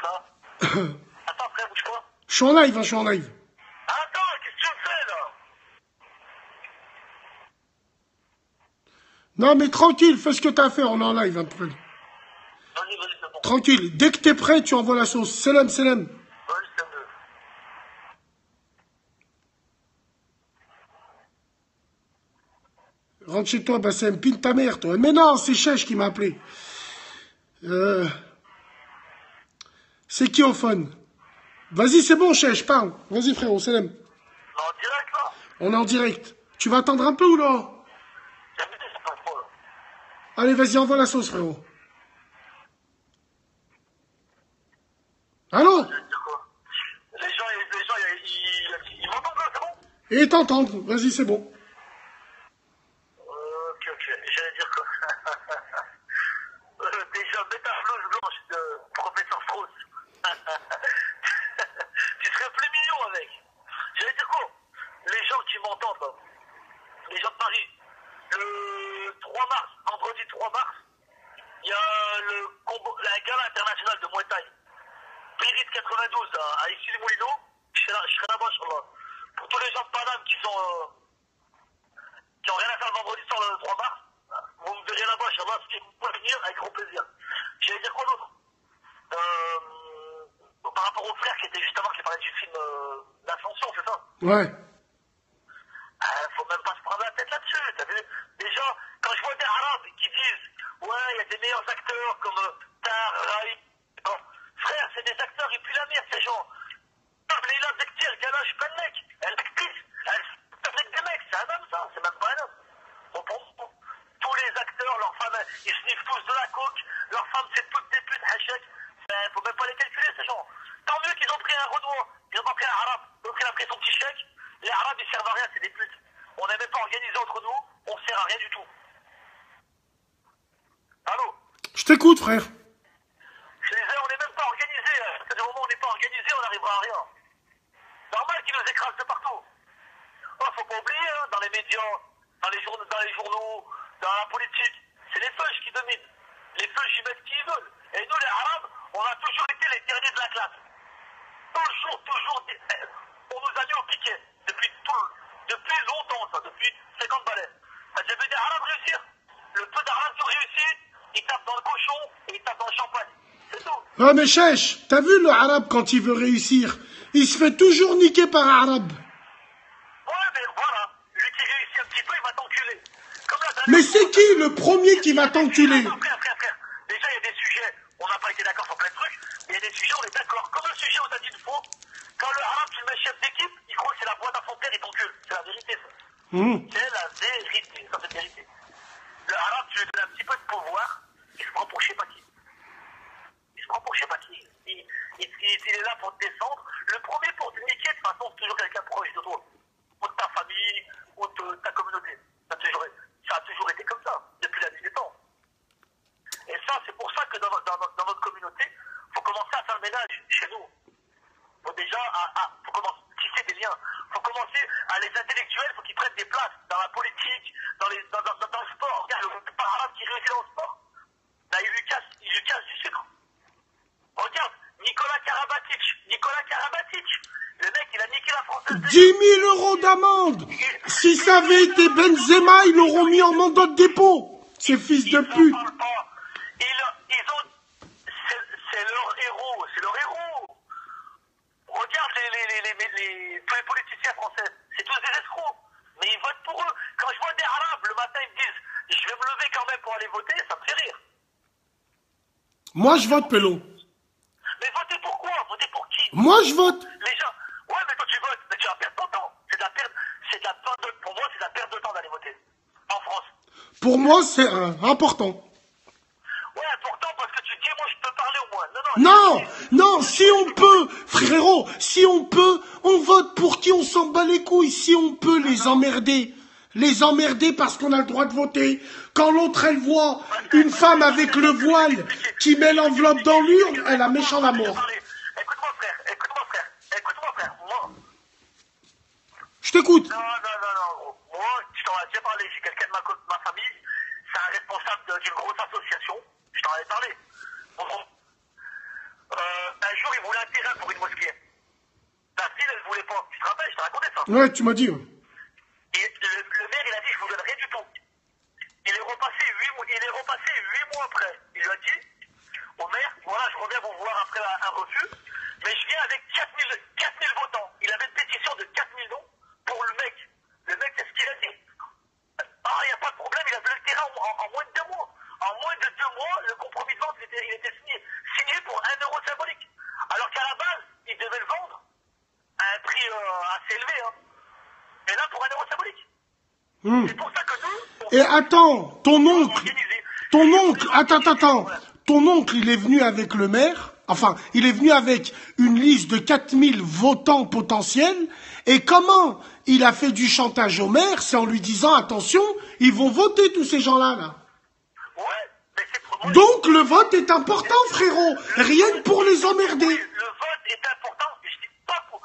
là? Attends, frère, bouge pas. Je suis en live, hein, je suis en live. Attends, qu'est-ce que tu me fais, là? Non, mais tranquille, fais ce que t'as à faire, on est en live, hein, Vas-y, vas-y, c'est bon. tranquille. Dès que t'es prêt, tu envoies la sauce. Salam, salam. Vas-y, c'est mieux. Rentre chez toi, Bassem, pine ta mère, toi. Mais non, c'est Chèche qui m'a appelé. C'est qui au phone? Vas-y, c'est bon, Chèche, parle. Vas-y, frérot, salam. En direct, là? On est en direct. Tu vas attendre un peu ou non? J'ai mis c'est pas trop, là. Allez, vas-y, envoie la sauce, frérot. Allô? Je vais te dire quoi? Les gens, ils m'entendent là, c'est bon? Et ils t'entendent. Vas-y, c'est bon. Ok, ok. J'allais dire quoi? Déjà, mets ta blouse blanche de professeur Strauss. Tu serais plus mignon avec. J'allais dire quoi? Les gens qui m'entendent, là, les gens de Paris, le 3 mars, vendredi 3 mars, il y a la gala internationale de Muay Thai. Birit 92 à Issy-les-Moulineaux. Je serai là-bas, Inch'Allah. Pour tous les gens de Paname qui ont rien à faire le vendredi soir le 3 mars, vous me verrez là-bas, Inch'Allah, si vous pouvez venir, avec grand plaisir. J'allais dire quoi d'autre? Par rapport au frère qui était juste avant, qui parlait du film L'Ascension, c'est ça? Ouais. Faut même pas se prendre la tête là-dessus, t'as vu? Déjà, quand je vois des Arabes qui disent ouais, il y a des meilleurs acteurs comme Tar, Raï, frère, c'est des acteurs et puis la merde, ces gens. Leila Zekti, elle galoche pas le mec, elle est actrice, elle avec des mecs, c'est un homme ça, c'est même pas un homme. On pense tous les acteurs, leurs femmes, ils sniffent tous de la coke, leurs femmes c'est toutes des putes, hachek, faut même pas les calculer ces gens. Tant mieux qu'ils ont pris un Renoir, ils ont pas pris un Arabe, ils ont pris son petit chèque. Les Arabes, ils servent à rien, c'est des putes. On n'est même pas organisé entre nous, on sert à rien du tout. Allô? Je t'écoute, frère. Je disais, on n'est même pas organisé. À partir du moment où on n'est pas organisé, on n'arrivera à rien. Normal qu'ils nous écrasent de partout. Oh, faut pas oublier, hein, dans les médias, dans les journaux, dans la politique, c'est les feuilles qui dominent. Les feuilles, ils mettent qui ils veulent. Et nous, les Arabes, on a toujours été les derniers de la classe. Toujours, on nous a mis au piquet. Depuis longtemps, ça, depuis 50 balais. T'as déjà vu des Arabes réussir? Le peu d'Arabes qui ont réussi, ils tapent dans le cochon et ils tapent dans le champagne. C'est tout. Ah, mais Chèche, t'as vu le arabe quand il veut réussir? Il se fait toujours niquer par un arabe. Ouais, mais voilà. Lui qui réussit un petit peu, il va t'enculer. Comme la dernière Mais fois, c'est qui le premier qui va t'enculer? Attends, frère. Déjà, il y a des sujets, on n'a pas été d'accord sur plein de trucs, mais il y a des sujets, on est d'accord. Comme le sujet où t'as dit une fois, quand le arabe, tu le mets chef d'équipe, il croit que c'est la boîte à son père, il t'encule. C'est la vérité, ça. C'est la vérité, ça c'est la vérité. Le arabe, tu lui donnes un petit peu de pouvoir, il se prend pour je sais pas qui. Il se prend pour je sais pas qui. Il est là pour te descendre. Le premier pour te niquer, de toute façon, c'est toujours quelqu'un proche de toi. Ou de ta famille, ou de ta communauté. Ça a toujours été comme ça, depuis la nuit des temps. Et ça, c'est pour ça que dans notre communauté, il faut commencer à faire le ménage chez nous. Il faut déjà faut commencer à tisser des liens. Il faut commencer à les intellectuels, il faut qu'ils prennent des places dans la politique, dans le sport. Regarde, le arabe qui réussit dans le sport, là, il lui casse du sucre. Regarde, Nicolas Karabatic, le mec, il a niqué la française. 10 000 € d'amende. Si ça avait été Benzema, ils l'auront mis en mandat de dépôt. Ces fils de pute. C'est leur héros. Regarde tous les politiciens français, c'est tous des escrocs. Mais ils votent pour eux. Quand je vois des Arabes, le matin, ils me disent, je vais me lever quand même pour aller voter, ça me fait rire. Moi, je vote, Pélo. Mais votez pour quoi? Votez pour qui? Moi, je vote. Les gens, ouais, mais toi tu votes, mais tu vas perdre ton temps. Pour moi, c'est de la perte de temps d'aller voter. En France. Pour moi, c'est important. Ouais, important parce que tu dis, moi, je peux parler au moins. Non, si on peut, frérot, si on peut, on vote pour qui on s'en bat les couilles. Si on peut les emmerder parce qu'on a le droit de voter. Quand l'autre, elle voit une femme avec le voile qui met l'enveloppe dans l'urne, elle a méchant la mort. Écoute-moi, frère. Moi. Je t'écoute. Non, gros. Moi, je t'en ai déjà parlé. J'ai quelqu'un de ma famille. C'est un responsable d'une grosse association. Je t'en avais parlé. Bon. Un un jour, il voulait un terrain pour une mosquée. La ville, elle ne voulait pas. Tu te rappelles, je t'ai raconté ça. Ouais, tu m'as dit. Ouais. Et le maire, il a dit, je vous donne rien du tout. Il est repassé 8 mois après. Il lui a dit, au maire, voilà, je reviens vous voir après un refus, mais je viens avec 4000 votants. Il avait une pétition de 4000 noms pour le mec. Le mec, c'est ce qu'il a dit. Ah, il n'y a pas de problème, il a donné le terrain en moins de 2 mois. En moins de 2 mois, le compromis de vente, il était signé pour 1 € symbolique. Alors qu'à la base, il devait le vendre à un prix assez élevé. Hein. Et là, pour 1 € symbolique. C'est pour ça que nous... Et attends, ton oncle, attends. Ton oncle, il est venu avec le maire, enfin, il est venu avec une liste de 4000 votants potentiels, et comment il a fait du chantage au maire, c'est en lui disant, attention, ils vont voter tous ces gens-là, là. Ouais, mais c'est pour moi. Donc, le vote est important, frérot, rien que pour les emmerder. Oui, le vote est important, je dis pas pour...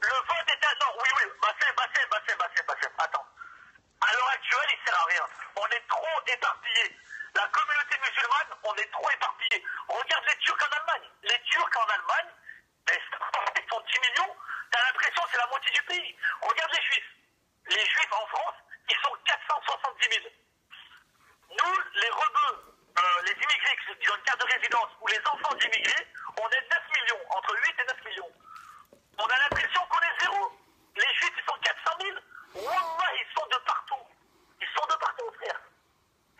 Le vote est important, oui, Bassem, attends. À l'heure actuelle, il sert à rien. On est trop éparpillés. La communauté musulmane, on est trop éparpillés. Regarde les Turcs en Allemagne. Les Turcs en Allemagne, ils sont 10 millions, t'as l'impression que c'est la moitié du pays. Regarde les Juifs. Les Juifs en France, ils sont 470 000. Nous, les rebeux, les immigrés qui ont une carte de résidence, ou les enfants d'immigrés, on est 9 millions, entre 8 et 9 millions. On a l'impression qu'on est zéro. Les Juifs, ils sont 400 000. Wallah, ils sont de partout. Ils sont de partout, frère.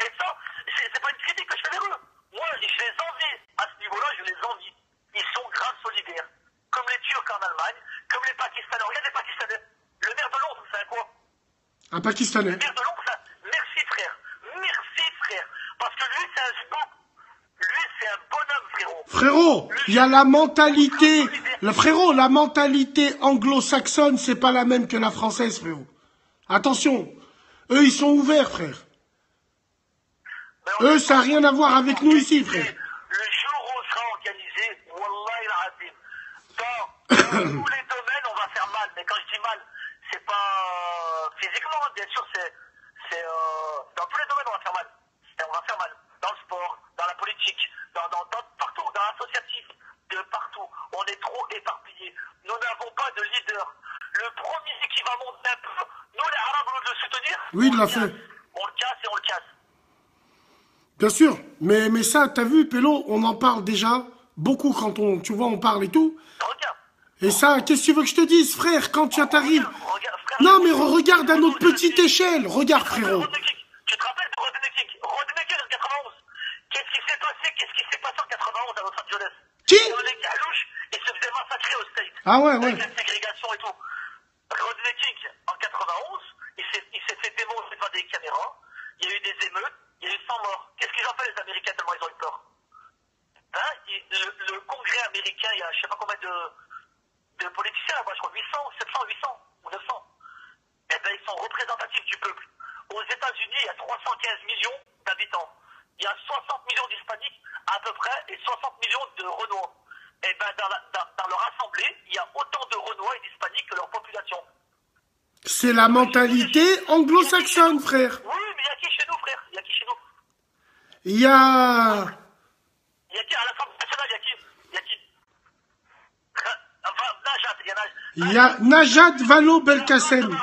Et ça, c'est pas une critique que je fais vers eux. Moi, je les envie. À ce niveau-là, je les envie. Ils sont grave solidaires. Comme les Turcs en Allemagne, comme les Pakistanais. Regarde les Pakistanais. Le maire de Londres, c'est quoi? Un Pakistanais. Le maire de Londres, merci, frère. Merci, frère. Parce que lui, c'est un scoop. Lui, c'est un bonhomme, frérot. Frérot, il y a la mentalité. Frérot, la mentalité anglo-saxonne, c'est pas la même que la française, frérot. Attention. Eux, ils sont ouverts, frère. Eux, ça n'a rien à voir avec nous ici, frère. Le jour où on sera organisé, Wallah il-Azim, dans tous les domaines, on va faire mal. Mais quand je dis mal, c'est pas physiquement, bien sûr, c'est dans tous les domaines, on va faire mal. Et on va faire mal. Dans le sport, dans la politique, partout, dans l'associatif, de partout. On est trop éparpillés. Nous n'avons pas de leader. Le premier qui va monter un peu, nous les Arabes, au lieu de le soutenir, oui, il l'a fait. On le casse et on le casse. Bien sûr, mais ça, t'as vu, Pélo, on en parle déjà beaucoup quand tu vois, on parle et tout. Regarde. Et ça, qu'est-ce que tu veux que je te dise, frère, quand tu t'arrives... Non, mais regarde à notre petite échelle, regarde, frérot. Tu te rappelles de Rodney en 91? Qu'est-ce qui s'est passé en 91 à Los Angeles? Qui? Dans les galouches, ils se faisaient massacrer au States. Ah ouais. Avec la ségrégation et tout. Rodney King, en 91, il s'est fait démontrer devant des caméras. Il y a eu des émeutes. Il y a eu 100 morts. Qu'est-ce qu'ils ont fait, les Américains, tellement ils ont eu peur? Hein? Le Congrès américain, il y a je sais pas combien de politiciens là-bas, je crois 800, 700, 800 ou 900. Eh bien, ils sont représentatifs du peuple. Aux États-Unis, il y a 315 millions d'habitants. Il y a 60 millions d'hispaniques à peu près et 60 millions de Renois. Eh bien, dans leur assemblée, il y a autant de Renois et d'hispaniques que leur population. C'est la mentalité anglo-saxonne, frère. Oui, mais il y a qui chez nous, frère? Il y a qui chez nous? Il y a... Il y a qui à l'Assemblée nationale? Il y a qui? Il y a Najat Vallaud-Belkacem.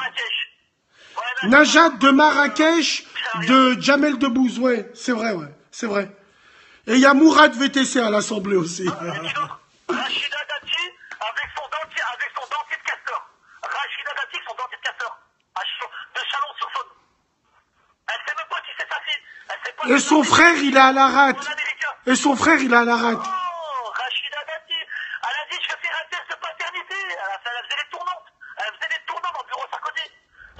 Najat de Marrakech, de Jamel Debbouze, ouais, c'est vrai, ouais, c'est vrai. Et il y a Mourad VTC à l'Assemblée aussi. Rachida Dati avec son dentier de castor. Rachida Dati avec son dentier de castor. De Chalon-sur-Saône. Elle sait même pas qui c'est sa fille. Elle sait pas. Et son frère, il est à la rate. Et son frère, il est à la rate. Oh, Rachida Dati. Elle a dit, je vais faire un test de paternité. Elle faisait des tournants. Elle faisait des tournants dans le bureau Sarkozy.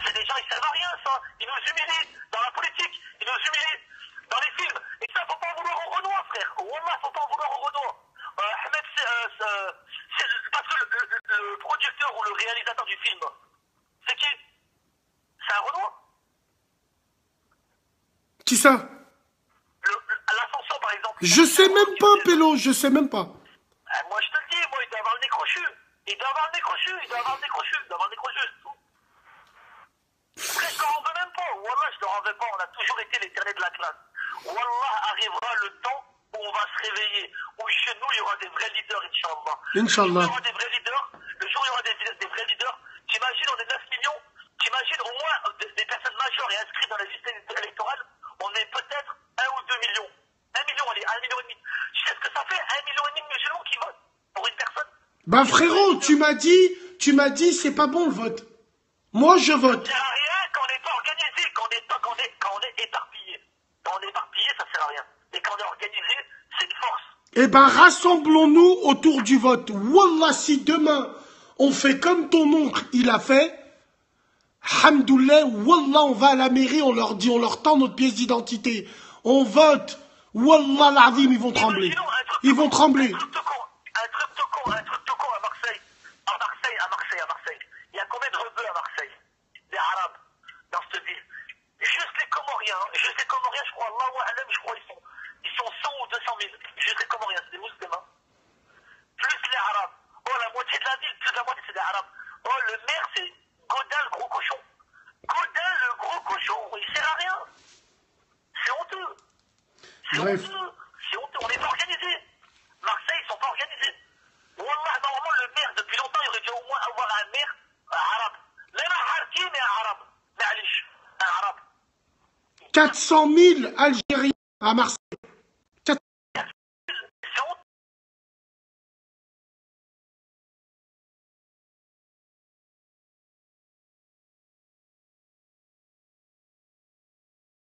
C'est des gens, ils servent à rien, ça. Ils nous humilient dans la politique. Ils nous humilient dans les films. Et ça, faut pas en vouloir au Renoir, frère. Wallah, faut pas en vouloir au Renoir. Ahmed, parce que le producteur ou le réalisateur du film, c'est qui? C'est un Renoir. Qui ça? L'Ascension, par exemple. Je sais même pas, Pélo, je sais même pas. Moi, je te le dis, moi, il doit avoir le nez crochu. Il doit avoir le nez crochu. Après, je leur en veux même pas. Wallah, je leur en veux pas. On a toujours été les derniers de la classe. Wallah, arrivera le temps où on va se réveiller, où chez nous, il y aura des vrais leaders, Inch'Allah. Inch'Allah. Il y aura des vrais leaders. Le jour où il y aura des vrais leaders, t'imagines, on est 9 millions, t'imagines au moins des personnes majeures et inscrites dans les listes électorales, on est peut-être 1 ou 2 millions. 1 million, allez, 1,5 million. Tu sais ce que ça fait, 1,5 million de musulmans qui votent pour une personne? Bah frérot, tu m'as dit, c'est pas bon le vote. Moi, je vote. Ça sert à rien quand on n'est pas organisé, quand on est éparpillé. Quand on est éparpillé, ça sert à rien. Et quand on est organisé, c'est une force. Eh ben, rassemblons-nous autour du vote. Wallah, si demain, on fait comme ton oncle, il a fait, hamdoullah, wallah, on va à la mairie, on leur dit, on leur tend notre pièce d'identité. On vote. Wallah, l'azim, ils vont trembler. Ils vont trembler. Un truc tout con à Marseille. À Marseille. Il y a combien de rebeux à Marseille? Des Arabes, dans cette ville. Juste les Comoriens, je crois, Allahu A'lam, je crois, ils sont 100 ou 200 000. Juste les Comoriens, c'est des musulmans. Plus les Arabes. Oh, la moitié de la ville, plus la moitié, c'est des Arabes. Oh, le maire, c'est Godin, le gros cochon. Godin, le gros cochon, il sert à rien. C'est honteux. Bref. C'est honteux, on n'est pas organisé. Marseille, ils sont pas organisés. Wallah, normalement, le maire, depuis longtemps, il aurait dû au moins avoir un maire arabe. Même un harki, mais un arabe. Ma'alish, un arabe. 400 000 Algériens à Marseille.